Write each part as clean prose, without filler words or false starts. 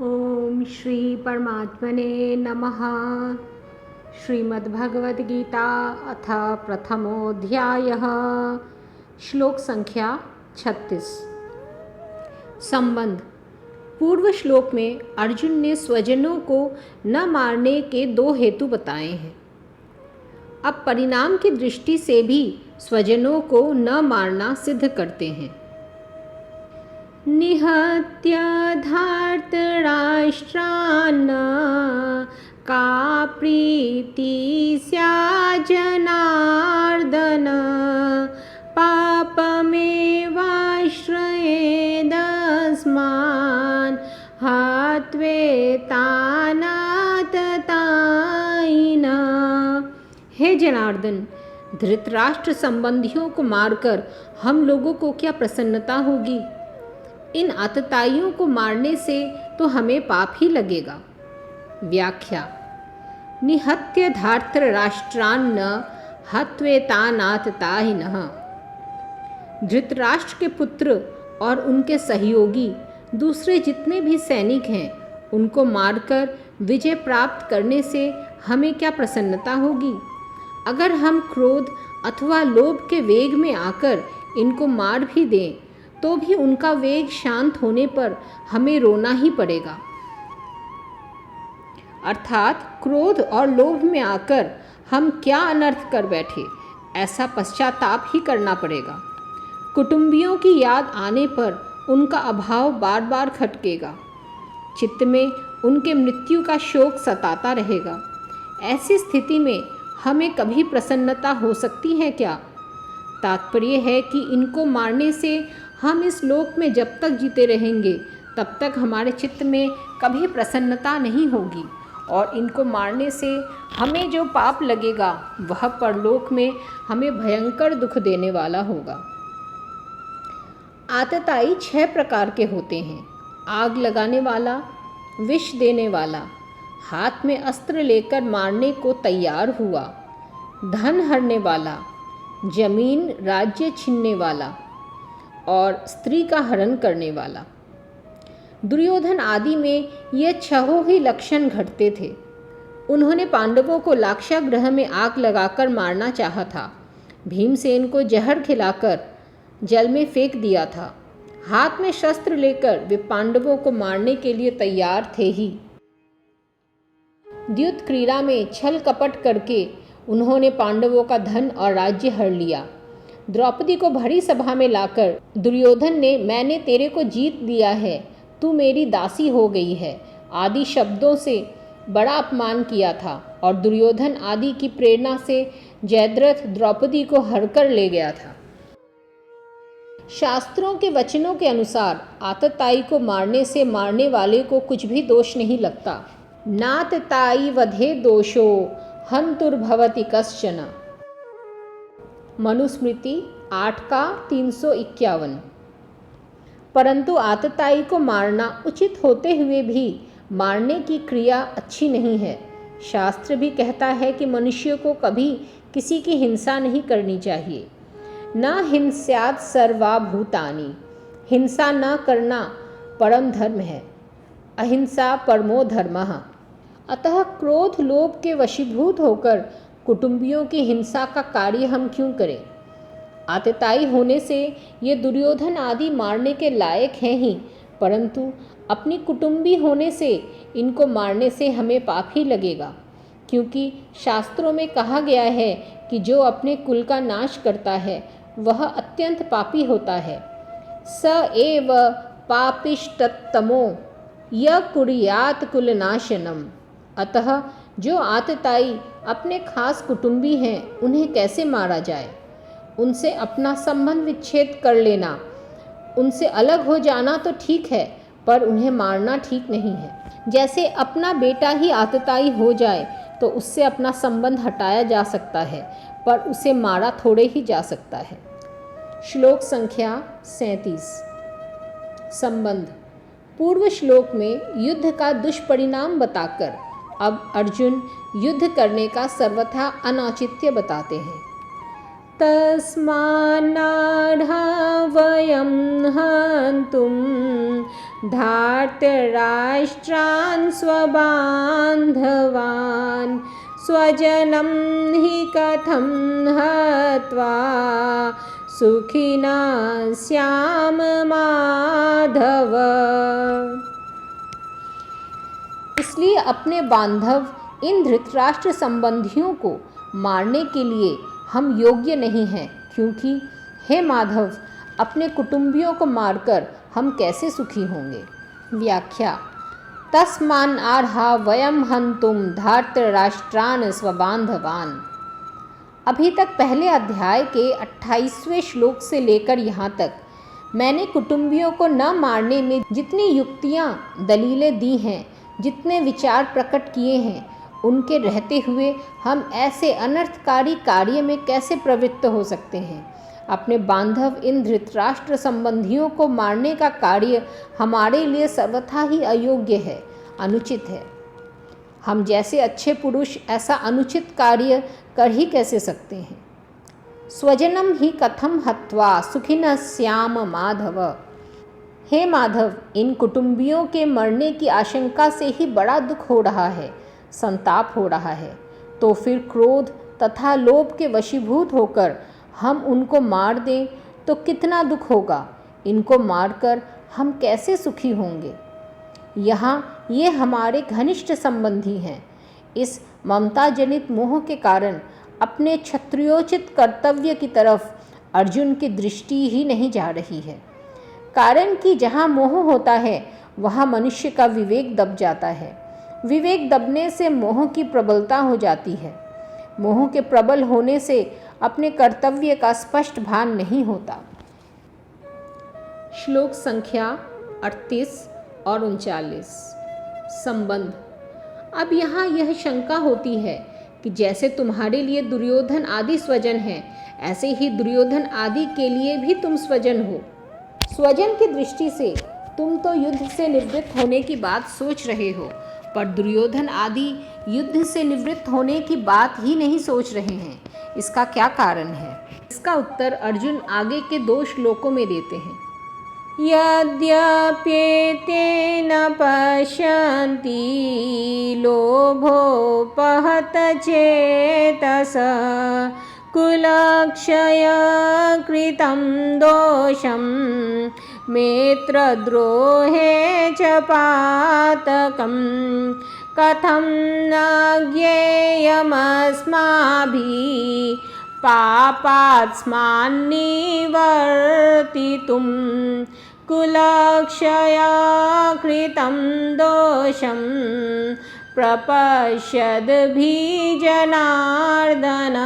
ओम श्री परमात्मने नमः। श्रीमद्भगवद्गीता अथ प्रथमोऽध्यायः। श्लोक संख्या 36। संबंध। पूर्व श्लोक में अर्जुन ने स्वजनों को न मारने के दो हेतु बताए हैं। अब परिणाम की दृष्टि से भी स्वजनों को न मारना सिद्ध करते हैं। निहत्य धार्तराष्ट्रान् का प्रीति स्यात् जनार्दन पापमेवाश्रयेदस्मान् हत्वेतानाततायिनः। हे जनार्दन, धृतराष्ट्र संबंधियों को मारकर हम लोगों को क्या प्रसन्नता होगी? इन आतताइयों को मारने से तो हमें पाप ही लगेगा। व्याख्या। निहत्य धार्तराष्ट्रान् हत्वेतानाततायिनः। धृतराष्ट्र के पुत्र और उनके सहयोगी दूसरे जितने भी सैनिक हैं, उनको मारकर विजय प्राप्त करने से हमें क्या प्रसन्नता होगी? अगर हम क्रोध अथवा लोभ के वेग में आकर इनको मार भी दें तो भी उनका वेग शांत होने पर हमें रोना ही पड़ेगा। अर्थात क्रोध और लोभ में आकर हम क्या अनर्थ कर बैठे, ऐसा पश्चाताप ही करना पड़ेगा। कुटुंबियों की याद आने पर उनका अभाव बार बार खटकेगा। चित्त में उनके मृत्यु का शोक सताता रहेगा। ऐसी स्थिति में हमें कभी प्रसन्नता हो सकती है क्या? तात्पर्य है कि इनको मारने से हम इस लोक में जब तक जीते रहेंगे तब तक हमारे चित्त में कभी प्रसन्नता नहीं होगी, और इनको मारने से हमें जो पाप लगेगा वह परलोक में हमें भयंकर दुख देने वाला होगा। आतताई 6 प्रकार के होते हैं। आग लगाने वाला, विष देने वाला, हाथ में अस्त्र लेकर मारने को तैयार हुआ, धन हरने वाला, जमीन राज्य छीनने वाला और स्त्री का हरण करने वाला। दुर्योधन आदि में ये 6 ही लक्षण घटते थे। उन्होंने पांडवों को लाक्षागृह में आग लगाकर मारना चाहा था। भीमसेन को जहर खिलाकर जल में फेंक दिया था। हाथ में शस्त्र लेकर वे पांडवों को मारने के लिए तैयार थे ही। द्युत क्रीड़ा में छल कपट करके उन्होंने पांडवों का धन और राज्य हर लिया। द्रौपदी को भरी सभा में लाकर दुर्योधन ने मैंने तेरे को जीत दिया है, तू मेरी दासी हो गई है आदि शब्दों से बड़ा अपमान किया था, और दुर्योधन आदि की प्रेरणा से जयद्रथ द्रौपदी को हरकर ले गया था। शास्त्रों के वचनों के अनुसार आतताई को मारने से मारने वाले को कुछ भी दोष नहीं लगता। नातताई वधे दोषो हंतुर्भवति कश्चन। मनुस्मृति 8 का 351। परंतु आतताई को मारना उचित होते हुए भी मारने की क्रिया अच्छी नहीं है। शास्त्र भी कहता है कि मनुष्य को कभी किसी की हिंसा नहीं करनी चाहिए। न हिंस्यात् सर्वा भूतानि। हिंसा न करना परम धर्म है। अहिंसा परमो धर्मः। अतः क्रोध लोभ के वशीभूत होकर कुटुंबियों की हिंसा का कार्य हम क्यों करें? आतताई होने से ये दुर्योधन आदि मारने के लायक हैं ही, परंतु अपनी कुटुंबी होने से इनको मारने से हमें पाप ही लगेगा, क्योंकि शास्त्रों में कहा गया है कि जो अपने कुल का नाश करता है वह अत्यंत पापी होता है। स एव पापिष्टतमो य कुर्यात् कुलनाशनम। अतः जो आतताई अपने खास कुटुंबी हैं उन्हें कैसे मारा जाए? उनसे अपना संबंध विच्छेद कर लेना, उनसे अलग हो जाना तो ठीक है, पर उन्हें मारना ठीक नहीं है। जैसे अपना बेटा ही आतताई हो जाए तो उससे अपना संबंध हटाया जा सकता है, पर उसे मारा थोड़े ही जा सकता है। श्लोक संख्या 37। संबंध। पूर्व श्लोक में युद्ध का दुष्परिणाम बताकर अब अर्जुन युद्ध करने का सर्वथा अनौचित्य बताते हैं। तस्मान्नार्हा वयं हन्तुं धार्तराष्ट्रान् स्वबान्धवान् स्वजनं हि कथं हत्वा सुखिनः स्याम माधव। इसलिए अपने बांधव इन धृतराष्ट्र संबंधियों को मारने के लिए हम योग्य नहीं हैं, क्योंकि हे माधव, अपने कुटुंबियों को मारकर हम कैसे सुखी होंगे। व्याख्या। तस्मान् आर्हा वयं हन्तुं धार्तराष्ट्रान् स्वबान्धवान्। अभी तक पहले अध्याय के 28वें श्लोक से लेकर यहाँ तक मैंने कुटुंबियों को न मारने में जितनी युक्तियाँ दलीलें दी हैं, जितने विचार प्रकट किए हैं, उनके रहते हुए हम ऐसे अनर्थकारी कार्य में कैसे प्रवृत्त हो सकते हैं। अपने बांधव इन धृतराष्ट्र संबंधियों को मारने का कार्य हमारे लिए सर्वथा ही अयोग्य है, अनुचित है। हम जैसे अच्छे पुरुष ऐसा अनुचित कार्य कर ही कैसे सकते हैं। स्वजनम ही कथम हत्वा सुखिनः स्याम माधव। हे माधव, इन कुटुंबियों के मरने की आशंका से ही बड़ा दुख हो रहा है, संताप हो रहा है। तो फिर क्रोध तथा लोभ के वशीभूत होकर हम उनको मार दें तो कितना दुख होगा। इनको मारकर हम कैसे सुखी होंगे। यहाँ ये हमारे घनिष्ठ संबंधी हैं। इस ममता जनित मोह के कारण अपने क्षत्रियोचित कर्तव्य की तरफ अर्जुन की दृष्टि ही नहीं जा रही है। कारण कि जहाँ मोह होता है वहाँ मनुष्य का विवेक दब जाता है। विवेक दबने से मोह की प्रबलता हो जाती है। मोह के प्रबल होने से अपने कर्तव्य का स्पष्ट भान नहीं होता। श्लोक संख्या 38 और 39। संबंध। अब यहाँ यह शंका होती है कि जैसे तुम्हारे लिए दुर्योधन आदि स्वजन हैं, ऐसे ही दुर्योधन आदि के लिए भी तुम स्वजन हो। स्वजन की दृष्टि से तुम तो युद्ध से निवृत्त होने की बात सोच रहे हो, पर दुर्योधन आदि युद्ध से निवृत्त होने की बात ही नहीं सोच रहे हैं। इसका क्या कारण है? इसका उत्तर अर्जुन आगे के 2 श्लोकों में देते हैं। यद्यप्येते न पश्यन्ति लोभोपहत चेतस कुलक्षय कृतं दोषं मित्रद्रोहे च पातकं कथं न ज्ञेयमस्माभिः पापात्स्मान्निवर्तितुं कुलक्षया कृतं दोषं प्रपश्यद्भिजनार्दन।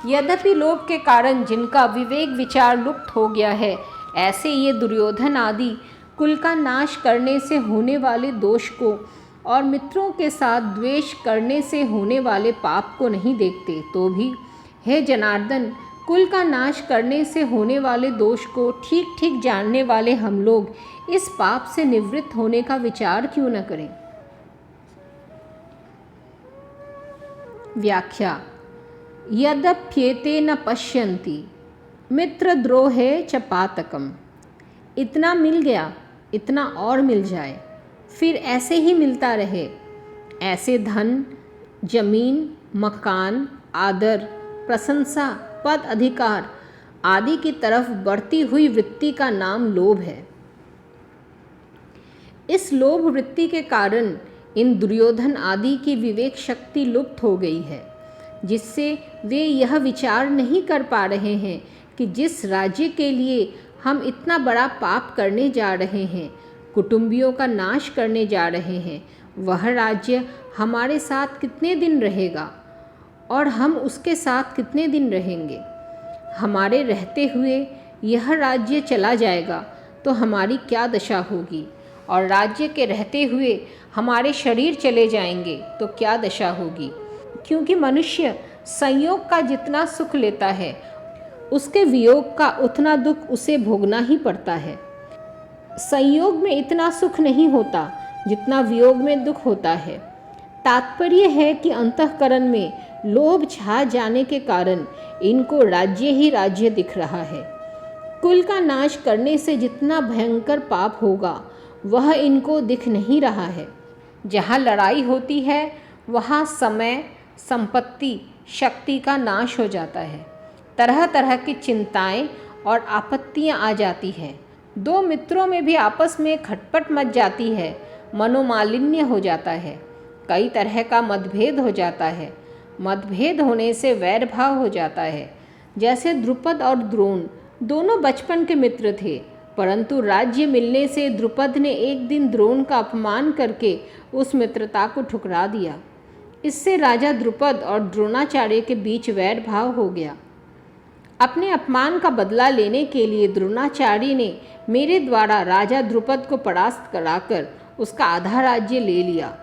यद्यपि लोभ के कारण जिनका विवेक विचार लुप्त हो गया है, ऐसे ये दुर्योधन आदि कुल का नाश करने से होने वाले दोष को और मित्रों के साथ द्वेष करने से होने वाले पाप को नहीं देखते, तो भी हे जनार्दन, कुल का नाश करने से होने वाले दोष को ठीक ठीक जानने वाले हम लोग इस पाप से निवृत्त होने का विचार क्यों न करें। व्याख्या। यद्यप्येते न पश्यन्ति मित्रद्रोहे च पातकम। इतना मिल गया, इतना और मिल जाए, फिर ऐसे ही मिलता रहे। ऐसे धन, जमीन, मकान, आदर, प्रशंसा, पद, अधिकार आदि की तरफ बढ़ती हुई वृत्ति का नाम लोभ है। इस लोभ वृत्ति के कारण इन दुर्योधन आदि की विवेक शक्ति लुप्त हो गई है, जिससे वे यह विचार नहीं कर पा रहे हैं कि जिस राज्य के लिए हम इतना बड़ा पाप करने जा रहे हैं, कुटुंबियों का नाश करने जा रहे हैं, वह राज्य हमारे साथ कितने दिन रहेगा और हम उसके साथ कितने दिन रहेंगे। हमारे रहते हुए यह राज्य चला जाएगा तो हमारी क्या दशा होगी, और राज्य के रहते हुए हमारे शरीर चले जाएंगे तो क्या दशा होगी। क्योंकि मनुष्य संयोग का जितना सुख लेता है, उसके वियोग का उतना दुख उसे भोगना ही पड़ता है। संयोग में इतना सुख नहीं होता जितना वियोग में दुख होता है। तात्पर्य है कि अंतःकरण में लोभ छा जाने के कारण इनको राज्य ही राज्य दिख रहा है। कुल का नाश करने से जितना भयंकर पाप होगा वह इनको दिख नहीं रहा है। जहाँ लड़ाई होती है वहाँ समय, संपत्ति, शक्ति का नाश हो जाता है। तरह तरह की चिंताएं और आपत्तियां आ जाती है। दो मित्रों में भी आपस में खटपट मच जाती है, मनोमालिन्य हो जाता है, कई तरह का मतभेद हो जाता है। मतभेद होने से वैर भाव हो जाता है। जैसे द्रुपद और द्रोण दोनों बचपन के मित्र थे, परंतु राज्य मिलने से द्रुपद ने एक दिन द्रोण का अपमान करके उस मित्रता को ठुकरा दिया। इससे राजा द्रुपद और द्रोणाचार्य के बीच वैर भाव हो गया। अपने अपमान का बदला लेने के लिए द्रोणाचार्य ने मेरे द्वारा राजा द्रुपद को परास्त कराकर उसका आधा राज्य ले लिया।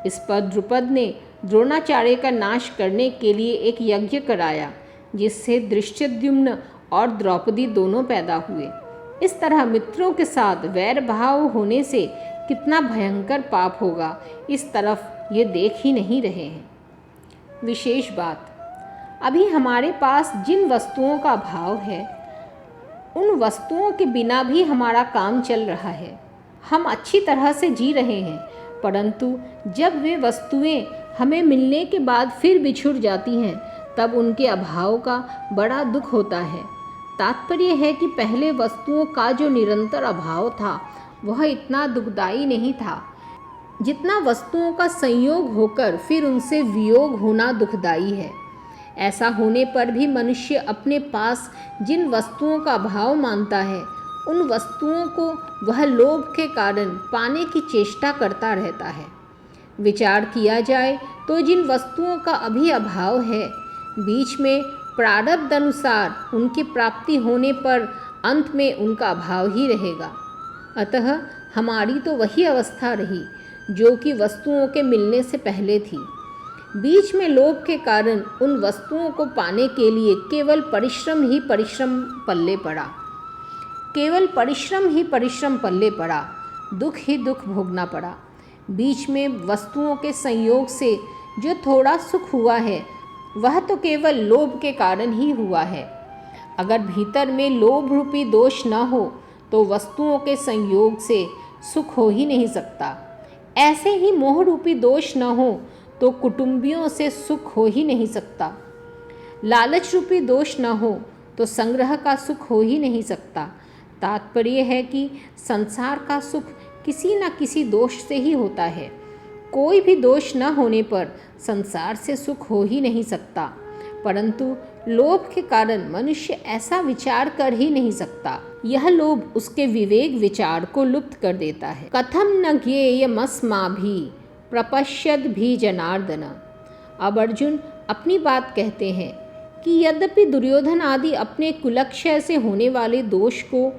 इस पर द्रुपद ने द्रोणाचार्य का नाश करने के लिए एक यज्ञ कराया, जिससे धृष्टद्युम्न और द्रौपदी दोनों पैदा हुए। इस तरह मित्रों के साथ वैर भाव होने से कितना भयंकर पाप होगा, इस तरफ ये देख ही नहीं रहे हैं। विशेष बात, अभी हमारे पास जिन वस्तुओं का अभाव है उन वस्तुओं के बिना भी हमारा काम चल रहा है। हम अच्छी तरह से जी रहे हैं, परंतु जब वे वस्तुएं हमें मिलने के बाद फिर बिछुड़ जाती हैं तब उनके अभाव का बड़ा दुख होता है। तात्पर्य है कि पहले वस्तुओं का जो निरंतर अभाव था वह इतना दुखदायी नहीं था जितना वस्तुओं का संयोग होकर फिर उनसे वियोग होना दुखदायी है। ऐसा होने पर भी मनुष्य अपने पास जिन वस्तुओं का अभाव मानता है उन वस्तुओं को वह लोभ के कारण पाने की चेष्टा करता रहता है। विचार किया जाए तो जिन वस्तुओं का अभी अभाव है, बीच में प्रारब्ध अनुसार उनकी प्राप्ति होने पर अंत में उनका अभाव ही रहेगा। अतः हमारी तो वही अवस्था रही जो कि वस्तुओं के मिलने से पहले थी। बीच में लोभ के कारण उन वस्तुओं को पाने के लिए केवल परिश्रम ही परिश्रम पल्ले पड़ा, केवल परिश्रम ही परिश्रम पल्ले पड़ा, दुख ही दुख भोगना पड़ा। बीच में वस्तुओं के संयोग से जो थोड़ा सुख हुआ है वह तो केवल लोभ के कारण ही हुआ है। अगर भीतर में लोभ रूपी दोष न हो तो वस्तुओं के संयोग से सुख हो ही नहीं सकता। ऐसे ही मोह रूपी दोष न हो तो कुटुंबियों से सुख हो ही नहीं सकता। लालच रूपी दोष न हो तो संग्रह का सुख हो ही नहीं सकता। तात्पर्य है कि संसार का सुख किसी न किसी दोष से ही होता है। कोई भी दोष न होने पर संसार से सुख हो ही नहीं सकता, परंतु लोभ के कारण मनुष्य ऐसा विचार कर ही नहीं सकता। यह लोभ उसके विवेक विचार को लुप्त कर देता है। कथम न ज्ञेयमस्माभि प्रपश्यद भी जनार्दन। अब अर्जुन अपनी बात कहते हैं कि यद्यपि दुर्योधन आदि अपने कुलक्षय से होने वाले दोष को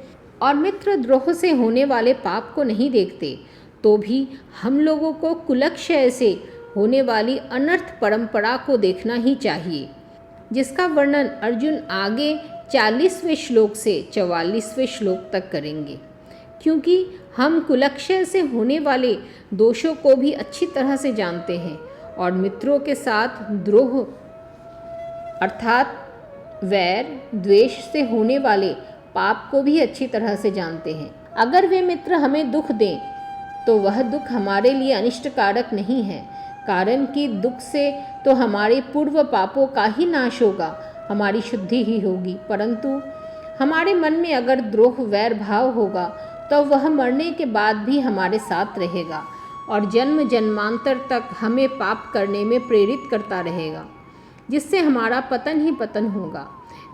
और मित्रद्रोह से होने वाले पाप को नहीं देखते, तो भी हम लोगों को कुलक्षय से होने वाली अनर्थ परंपरा को देखना ही चाहिए, जिसका वर्णन अर्जुन आगे 40वें श्लोक से 44वें श्लोक तक करेंगे। क्योंकि हम कुलक्षय से होने वाले दोषों को भी अच्छी तरह से जानते हैं और मित्रों के साथ द्रोह अर्थात वैर द्वेष से होने वाले पाप को भी अच्छी तरह से जानते हैं। अगर वे मित्र हमें दुख दें तो वह दुख हमारे लिए अनिष्टकारक नहीं है, कारण कि दुख से तो हमारे पूर्व पापों का ही नाश होगा, हमारी शुद्धि ही होगी। परंतु हमारे मन में अगर द्रोह वैर भाव होगा तो वह मरने के बाद भी हमारे साथ रहेगा और जन्म जन्मांतर तक हमें पाप करने में प्रेरित करता रहेगा, जिससे हमारा पतन ही पतन होगा।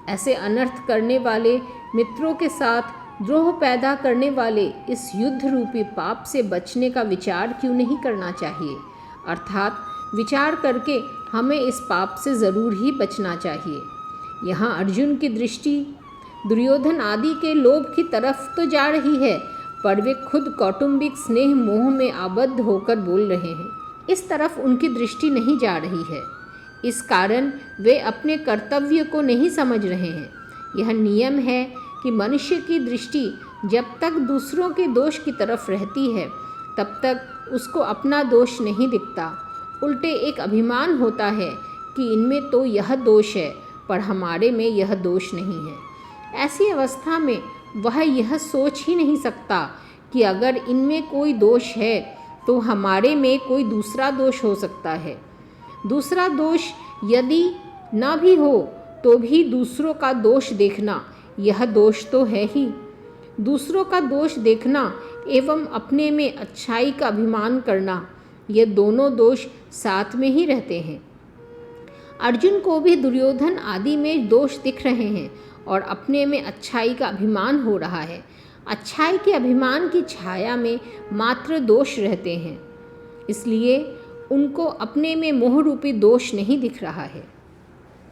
ऐसे अनर्थ करने वाले मित्रों के साथ द्रोह पैदा करने वाले इस युद्ध रूपी पाप से बचने का विचार क्यों नहीं करना चाहिए? अर्थात विचार करके हमें इस पाप से ज़रूर ही बचना चाहिए। यहाँ अर्जुन की दृष्टि दुर्योधन आदि के लोभ की तरफ तो जा रही है, पर वे खुद कौटुंबिक स्नेह मोह में आबद्ध होकर बोल रहे हैं। इस तरफ उनकी दृष्टि नहीं जा रही है। इस कारण वे अपने कर्तव्य को नहीं समझ रहे हैं। यह नियम है कि मनुष्य की दृष्टि जब तक दूसरों के दोष की तरफ रहती है तब तक उसको अपना दोष नहीं दिखता। उल्टे एक अभिमान होता है कि इनमें तो यह दोष है पर हमारे में यह दोष नहीं है। ऐसी अवस्था में वह यह सोच ही नहीं सकता कि अगर इनमें कोई दोष है तो हमारे में कोई दूसरा दोष हो सकता है। दूसरा दोष यदि न भी हो तो भी दूसरों का दोष देखना, यह दोष तो है ही। दूसरों का दोष देखना एवं अपने में अच्छाई का अभिमान करना, ये दोनों दोष साथ में ही रहते हैं। अर्जुन को भी दुर्योधन आदि में दोष दिख रहे हैं और अपने में अच्छाई का अभिमान हो रहा है। अच्छाई के अभिमान की छाया में मात्र दोष रहते हैं, इसलिए उनको अपने में मोह रूपी दोष नहीं दिख रहा है।